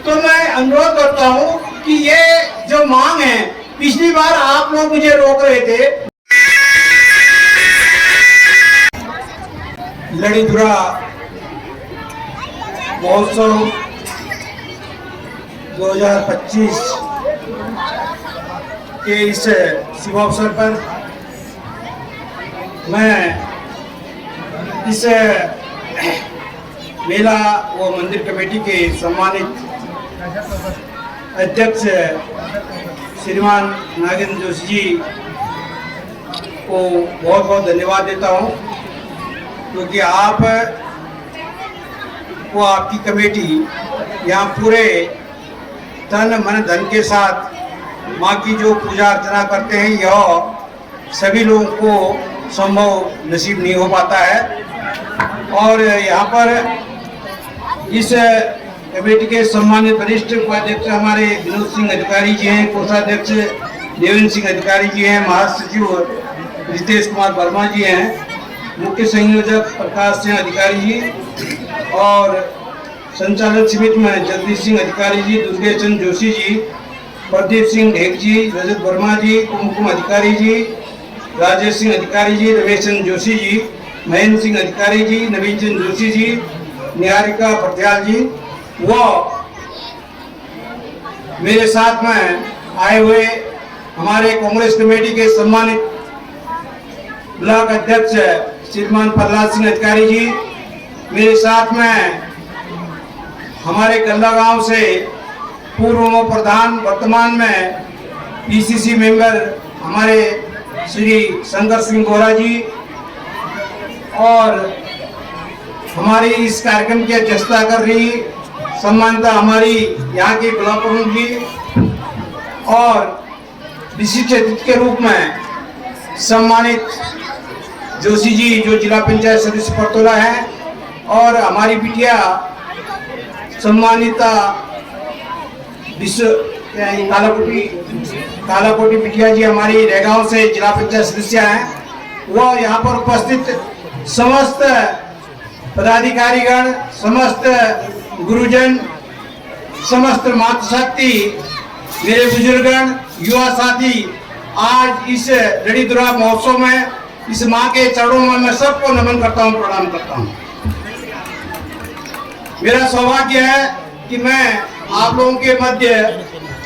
तो मैं अनुरोध करता हूँ कि ये जो मांग है, पिछली बार आप लोग मुझे रोक रहे थे। लड़ीधुरा महोत्सव 2025 के इस शुभ अवसर पर मैं इस मेला व मंदिर कमेटी के सम्मानित अध्यक्ष श्रीमान नागेंद्र जोशी जी को बहुत बहुत धन्यवाद देता हूं, क्योंकि आप वो आपकी कमेटी यहाँ पूरे तन मन धन के साथ माँ की जो पूजा अर्चना करते हैं, यह सभी लोगों को संभव नसीब नहीं हो पाता है। और यहाँ पर इस कमेटी के सम्मानित वरिष्ठ उपाध्यक्ष हमारे विनोद सिंह अधिकारी जी हैं, कोषाध्यक्ष देवेंद्र सिंह अधिकारी जी हैं, महासचिव रितेश कुमार वर्मा जी हैं, मुख्य संयोजक प्रकाश सिंह अधिकारी जी और संचालक समिति में जगदीश सिंह अधिकारी जी, दुर्गेश चंद्र जोशी जी, प्रदीप सिंह ढेक जी, रजत वर्मा जी, कुमकुम अधिकारी जी, राजेश सिंह अधिकारी जी, रमेश चंद्र जोशी जी, महेंद्र सिंह अधिकारी जी, नवीन चंद्र जोशी जी, निहारिका पटियाल जी व मेरे साथ में आए हुए हमारे कांग्रेस कमेटी के सम्मानित ब्लॉक अध्यक्ष श्रीमान प्रहलाद सिंह अधिकारी जी, मेरे साथ में हमारे गल्ला गांव से पूर्व प्रधान वर्तमान में पीसीसी मेंबर हमारे श्री शंकर सिंह गोरा जी और हमारी इस कार्यक्रम की अध्यक्षता कर रही सम्मानिता हमारी यहाँ की ब्लॉक प्रमुख जी और विशिष्ट अतिथि के रूप में सम्मानित जोशी जी जो जिला पंचायत सदस्य परतोला है और हमारी बिटिया सम्मानिता विश्व कालाकोटी बिटिया जी हमारी रेगांव से जिला पंचायत सदस्य हैं। वह यहाँ पर उपस्थित समस्त पदाधिकारीगण, समस्त गुरुजन, समस्त मातृशक्ति, मेरे बुजुर्गगण, युवा साथी, आज इस लड़ीधुरा महोत्सव में इस माँ के चरणों में मैं सबको नमन करता हूँ, प्रणाम करता हूँ। मेरा सौभाग्य है कि मैं आप लोगों के मध्य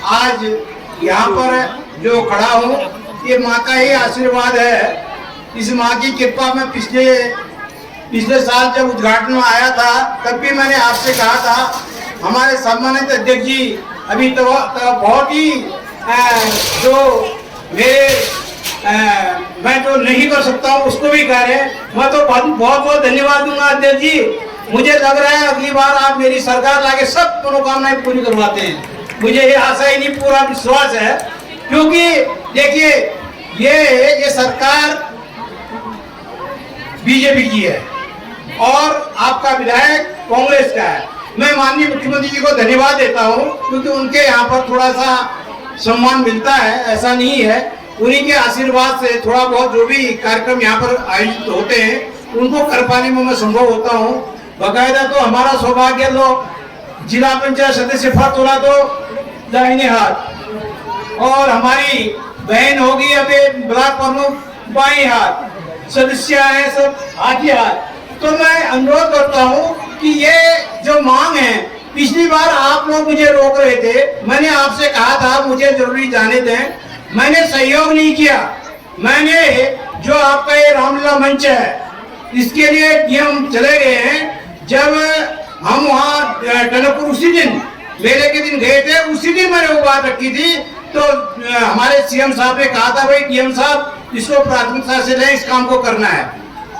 आज यहाँ पर जो खड़ा हूँ, ये माँ का ही आशीर्वाद है। इस माँ की कृपा में पिछले साल जब उद्घाटन में आया था तब भी मैंने आपसे कहा था, हमारे सम्मानित अध्यक्ष जी अभी तो बहुत ही जो मेरे मैं जो नहीं कर सकता हूँ उसको भी कह रहे, मैं तो बहुत बहुत धन्यवाद दूंगा अध्यक्ष जी। मुझे लग रहा है अगली बार आप मेरी सरकार लाके सब मनोकामनाएं पूरी करवाते हैं, मुझे ये आशा ही नहीं पूरा विश्वास है, क्योंकि देखिए ये सरकार बीजेपी की है और आपका विधायक कांग्रेस का है। मैं माननीय मुख्यमंत्री जी को धन्यवाद देता हूं, क्योंकि उनके यहाँ पर थोड़ा सा सम्मान मिलता है, ऐसा नहीं है, उन्हीं के आशीर्वाद से थोड़ा बहुत जो भी कार्यक्रम यहाँ पर आयोजित होते हैं उनको कर पाने में मैं संभव होता हूँ। बकायदा तो हमारा सौभाग्य लोग जिला पंचायत सदस्य फतोला तो दाहिने हाथ और हमारी बहन होगी अभी ब्लॉक प्रमुख बाएं हाथ, सदस्य है सब हाथी हाथ। तो मैं अनुरोध करता हूँ कि ये जो मांग है, पिछली बार आप लोग मुझे रोक रहे थे, मैंने आपसे कहा था मुझे जरूरी जाने दें, मैंने सहयोग नहीं किया। मैंने जो आपका ये रामलीला मंच है इसके लिए हम चले गए हैं। जब हम वहाँ टनकपुर उसी दिन मेले के दिन गए थे, उसी दिन मैंने वो बात रखी थी, तो हमारे सीएम साहब ने कहा था भाई डीएम साहब इसको प्राथमिकता से लें, इस काम को करना है।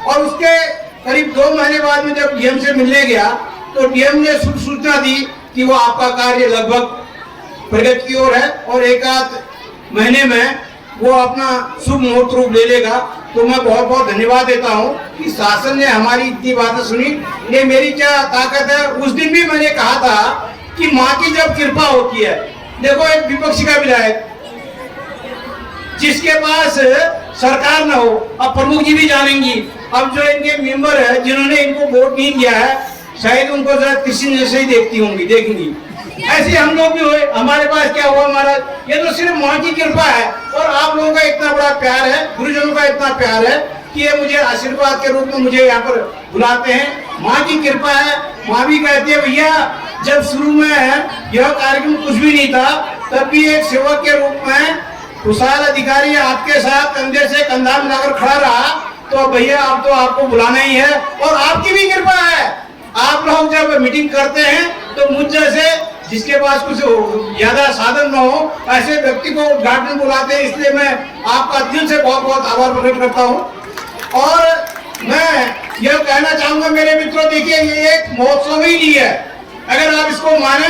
और उसके करीब 2 महीने बाद में जब डीएम से मिलने गया तो डीएम ने सूचना दी कि वो आपका कार्य लगभग प्रगति की ओर है और 1 महीने में वो अपना शुभ मुहूर्त रूप ले लेगा। तो मैं बहुत बहुत धन्यवाद देता हूँ कि शासन ने हमारी इतनी बातें सुनी। ये मेरी क्या ताकत है, उस दिन भी मैंने कहा था कि माँ की जब कृपा होती है, देखो एक विपक्षी का विधायक जिसके पास सरकार न हो, अब प्रमुख जी भी जानेंगी, अब जो इनके मेंबर है जिन्होंने इनको वोट नहीं दिया है, शायद उनको जरा कृषि जैसे ही देखती होंगी, देखेंगी। ऐसे हम लोग भी हुए, हमारे पास क्या हुआ महाराज, ये तो सिर्फ माँ की कृपा है और आप लोगों का इतना बड़ा प्यार है, गुरुजनों का इतना प्यार है कि ये मुझे आशीर्वाद के रूप में मुझे यहाँ पर बुलाते हैं। माँ की कृपा है। माँ भी कहती है भैया जब शुरू में यह कार्यक्रम कुछ भी नहीं था तब भी एक सेवक के रूप में खुशहाल अधिकारी आपके साथ कंधे से कंधा मिलाकर खड़ा रहा, तो भैया अब तो आपको बुलाना ही है। और आपकी भी कृपा है, आप लोग जब मीटिंग करते हैं तो मुझ जैसे जिसके पास कुछ ज्यादा साधन न हो ऐसे व्यक्ति को उद्घाटन बुलाते हैं, इसलिए मैं आपका दिल से बहुत बहुत आभार प्रकट करता हूँ। और मैं यह कहना चाहूंगा मेरे मित्रों, देखिए ये एक महोत्सव ही नहीं है, अगर आप इसको माने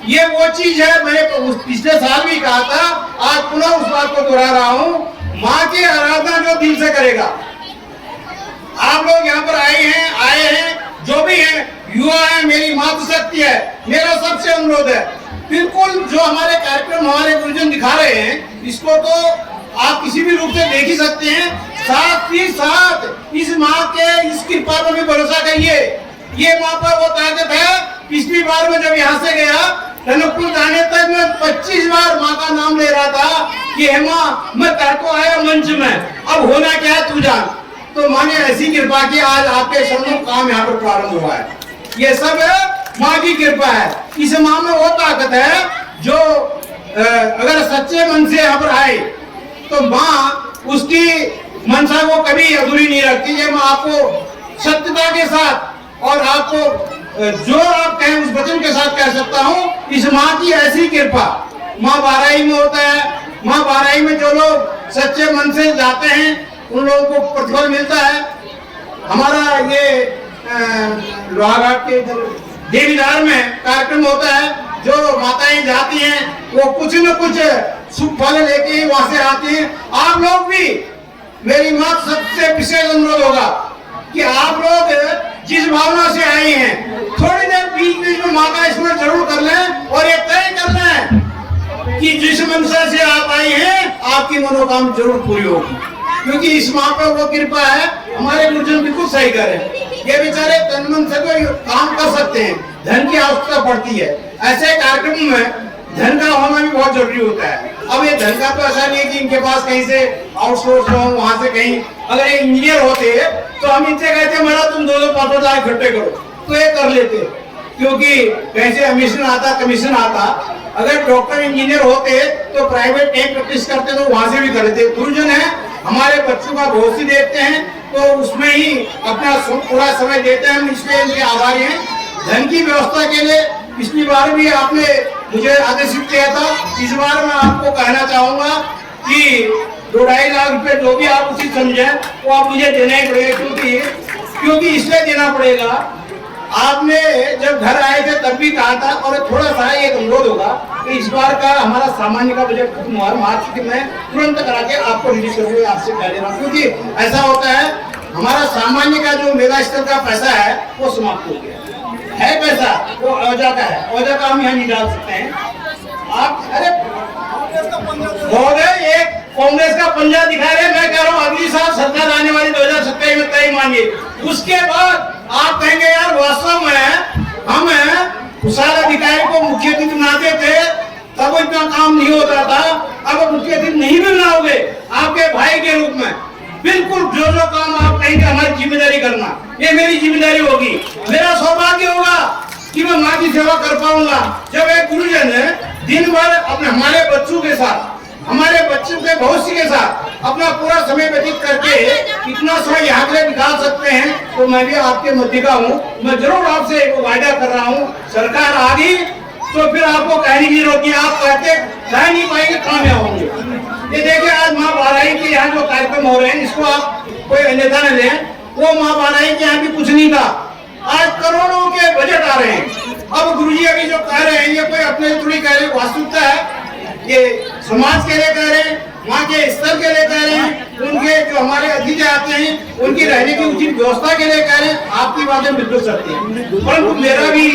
ये वो चीज है, मैंने पिछले साल भी कहा था, आज पुनः उस बात को दोहरा रहा हूँ, माँ की आराधना जो दिल से करेगा। आप लोग यहाँ पर आए हैं जो भी है, युवा है, मेरी मातृशक्ति है, मेरा सबसे अनुरोध है बिल्कुल जो हमारे कार्यक्रम हमारे गुरुजन दिखा रहे हैं इसको तो आप किसी भी रूप से देख ही सकते हैं, साथ ही साथ इस माँ के इस कृपा पर भी भरोसा करिए। ये माँ पर वो ताकत है, पिछली बार में जब यहाँ से गया टनकपुर जाने तक मैं 25 बार माँ का नाम ले रहा था कि हे माँ मैं तेरे को आया मंच में, अब होना क्या है तू जान। तो माँ ने ऐसी कृपा की आज आपके सम्मुख काम यहाँ पर प्रारंभ हुआ है। ये सब माँ की कृपा है। इस माँ में वो ताकत है जो अगर सच्चे मन से यहाँ पर आए तो माँ उसकी मनसा को कभी अधूरी नहीं रखती। ये मैं आपको सत्यता के साथ और आपको जो आप कहें उस वचन के साथ कह सकता हूँ, इस माँ की ऐसी कृपा। माँ बाराई में होता है, माँ बाराई में जो लोग सच्चे मन से जाते हैं उन लोगों को प्रतिफल मिलता है। हमारा ये लोहाघाट के देवीदार में कार्यक्रम होता है, जो माताएं जाती हैं वो कुछ न कुछ शुभ फल लेके वहां से आती हैं। आप लोग भी, मेरी माँ सबसे विशेष अनुरोध होगा कि आप लोग जिस भावना से आई हैं थोड़ी देर बीच बीच में माँ का स्मरण जरूर कर लें और ये तय कर लें कि जिस मनसा से आप आई हैं आपकी मनोकामना जरूर पूरी होगी, क्योंकि इस माँ पर वो कृपा है। हमारे गुरुजन बिल्कुल सही करें, ये बेचारे तन मन से तो काम कर सकते हैं, धन की आवश्यकता पड़ती है। ऐसे कार्यक्रम में धन का होना भी बहुत जरूरी होता है। अब ये धन का तो ऐसा नहीं है कि इनके पास कहीं से आउटसोर्स हो, वहां से कहीं, अगर ये इंजीनियर होते तो हम इनसे कहते महाराज तुम 2-5 लाख इकट्ठे करो, तो ये कर लेते, क्योंकि कहीं से कमीशन आता। अगर डॉक्टर इंजीनियर होते तो प्राइवेट एक प्रैक्टिस करते तो वहां से भी कर लेते। गुरुजन है, हमारे बच्चों का भविष्य देखते हैं तो उसमें ही अपना पूरा समय देते हैं, हम इसलिए इनके आभारी हैं। धन की व्यवस्था के लिए पिछली बार भी आपने मुझे आदेशित किया था, इस बार मैं आपको कहना चाहूंगा कि 2-2.5 लाख रुपए जो भी आप उचित समझे वो आप मुझे देना ही पड़ेगा, क्योंकि इसलिए देना पड़ेगा। आपने जब घर आए थे तब भी कहा था, और थोड़ा सा एक अनुरोध होगा कि इस बार का हमारा सामान्य का बजट खत्म हुआ, मार्च की मैं तुरंत करा के आपको रिलीज करूंगा, आपसे कह दे रहा हूँ, क्योंकि ऐसा होता है हमारा सामान्य का जो मेगा स्तर का पैसा है वो समाप्त हो गया है। पैसा वो औजा का है, औजा का हम यहाँ नहीं डाल सकते हैं। आप अरे महोदय एक कांग्रेस का पंजा दिखा रहे, मैं कह रहा हूँ अगली साल सरकार आने वाली 2027 में तय मानिए, उसके बाद आप कहेंगे यार वास्तव में हम खुशहाल अधिकारी को मुख्य अतिथि बनाते थे तब इतना काम नहीं होता था, अब मुख्य अतिथि नहीं भी बनाओगे आपके भाई के रूप में, बिल्कुल जो काम आप कहेंगे हमारी जिम्मेदारी करना, ये मेरी जिम्मेदारी होगी। मेरा सौभाग्य होगा कि मैं माँ की सेवा कर पाऊंगा जब एक गुरुजन दिन भर अपने हमारे बच्चों के साथ, हमारे बच्चों के भविष्य के साथ अपना पूरा समय व्यतीत करके इतना समय यहाँ के लिए निकाल सकते हैं, तो मैं भी आपके मध्य का हूँ। मैं जरूर आपसे एक वायदा कर रहा हूँ, सरकार आ गई तो फिर आपको कहने की जरूरत नहीं, आप कहते कह नहीं पाएंगे कहाँ में होंगे। ये देखिए आज माँ बाराई के यहाँ जो कार्यक्रम हो रहे हैं, इसको आप कोई अन्यथा न लें, वो माँ बाराई के यहाँ भी कुछ नहीं था, आज करोड़ों के बजट आ रहे हैं। अब गुरुजी अभी जो कह रहे हैं ये कोई अपने थोड़ी कह रहे, वास्तविकता है, ये समाज के लिए कह रहे हैं, माँ के स्तर के लिए कह रहे हैं, उनके जो हमारे अतिथि आते हैं उनकी रहने की उचित व्यवस्था के लिए कह रहे हैं। आपकी बातें बिल्कुल सत्य है, परंतु मेरा भी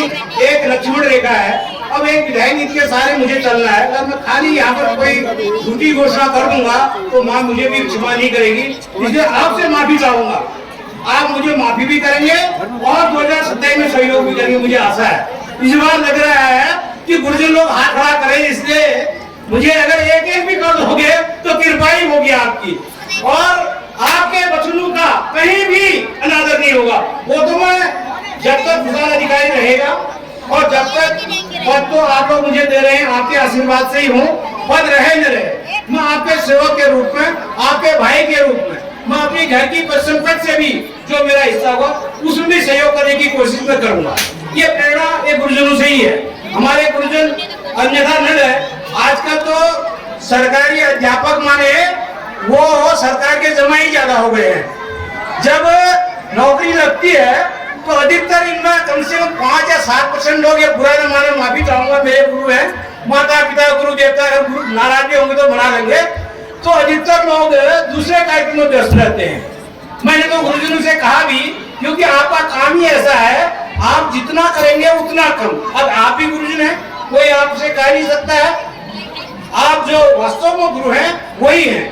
एक लक्ष्मण रेखा है। अब एक विधायक नीति के सारे मुझे चलना है, अगर मैं खाली यहाँ पर कोई झूठी घोषणा कर दूंगा तो माँ मुझे भी क्षमा नहीं करेगी, इसलिए आपसे माफी चाहूंगा। आप मुझे माफी भी करेंगे और 2027 में सहयोग भी करेंगे, मुझे आशा है। इस बार लग रहा है कि गुरुजन लोग हाथ खड़ा करें, इसलिए मुझे अगर एक एक भी कर दोगे तो कृपा ही होगी आपकी, और आपके बचनों का कहीं भी अनादर नहीं होगा। वो तो मैं जब तक प्रधान अधिकारी रहेगा और जब तक पद तो आप लोग मुझे दे रहे हैं, आपके आशीर्वाद से ही हूँ, पद रहे न रहे, मैं आपके सेवक के रूप में, आपके भाई के रूप में, मैं अपनी घर की संपत्ति से भी जो मेरा हिस्सा होगा उसमें भी सहयोग करने की कोशिश में करूंगा। ये प्रेरणा ये गुरुजनों से ही है। हमारे गुरुजन अन्यथा न है। आजकल तो सरकारी अध्यापक माने वो सरकार के जमा ही ज्यादा हो गए हैं। जब नौकरी लगती है तो अधिकतर इनमें कम से कम 5 या 7% लोग, ये बुरा न माने, माफी चाहूंगा, मेरे गुरु हैं, माता पिता गुरु देवता, अगर गुरु नाराज भी होंगे तो मना लेंगे, तो अधिकतर लोग दूसरे कार्यक्रम में व्यस्त रहते हैं। मैंने तो गुरुजनों से कहा भी, क्योंकि आपका काम ही ऐसा है, आप जितना करेंगे उतना कम। अब आप भी गुरुजन हैं, कोई आपसे कह नहीं सकता है, आप जो वास्तव में गुरु हैं वही हैं,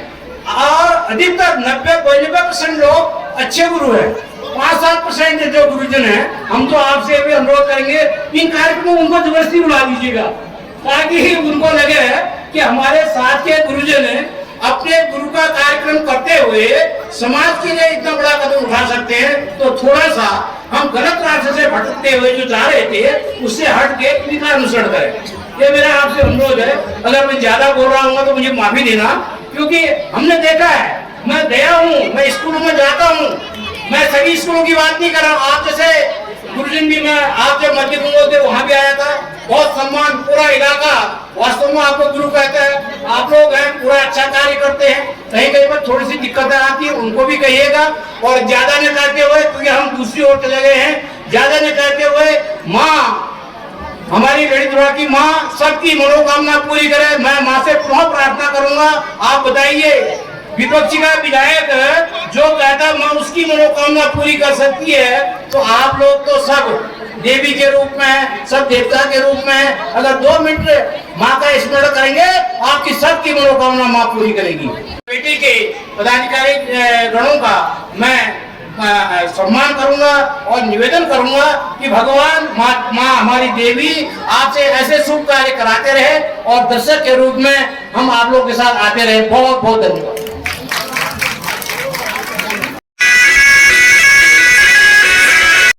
और अधिकतर 90-92% लोग अच्छे गुरु हैं। 5-7% जो गुरुजन हैं, हम तो आपसे भी अनुरोध करेंगे इन कार्यक्रमों में उनको जबरदस्ती बुला लीजिएगा, ताकि उनको लगे कि हमारे साथ के गुरुजन अपने गुरु का कार्यक्रम करते हुए समाज के लिए इतना बड़ा कदम उठा सकते हैं। तो थोड़ा सा हम गलत रास्ते से भटकते हुए जो जा रहे थे उससे हट के इनका अनुसरण करें। ये मेरा आपसे अनुरोध है। अगर मैं ज्यादा बोल रहा हूँ तो मुझे माफी देना, क्योंकि हमने देखा है, मैं गया हूँ, मैं स्कूलों में जाता हूँ, मैं सभी स्कूलों की बात नहीं कर रहा हूँ, आप जैसे गुरुजन भी, मैं आप जब मध्य कुंभ थे वहां भी आया था, बहुत सम्मान, पूरा इलाका वास्तव में आपको गुरु कहता है। आप लोग हैं, पूरा अच्छा कार्य करते हैं, कहीं कहीं पर थोड़ी सी दिक्कतें आती है उनको भी कहिएगा, और ज्यादा न करते हुए, क्योंकि हम दूसरी ओर चले गए हैं, ज्यादा न करते हुए माँ, हमारी लड़ी दुर्गा की माँ सबकी मनोकामना पूरी करे, मैं माँ से पुनः प्रार्थना करूंगा। आप बताइए, विपक्षी का विधायक जो कहता है माँ उसकी मनोकामना पूरी कर सकती है, तो आप लोग तो सब देवी के रूप में, सब देवता के रूप में, अगर 2 मिनट माँ का स्मरण करेंगे, आपकी सबकी मनोकामना माँ पूरी करेगी। बेटी के पदाधिकारी गणों का मैं सम्मान करूंगा और निवेदन करूंगा कि भगवान माँ हमारी देवी आपसे ऐसे शुभ कार्य कराते रहे और दर्शक के रूप में हम आप लोगों के साथ आते रहे। बहुत बहुत धन्यवाद।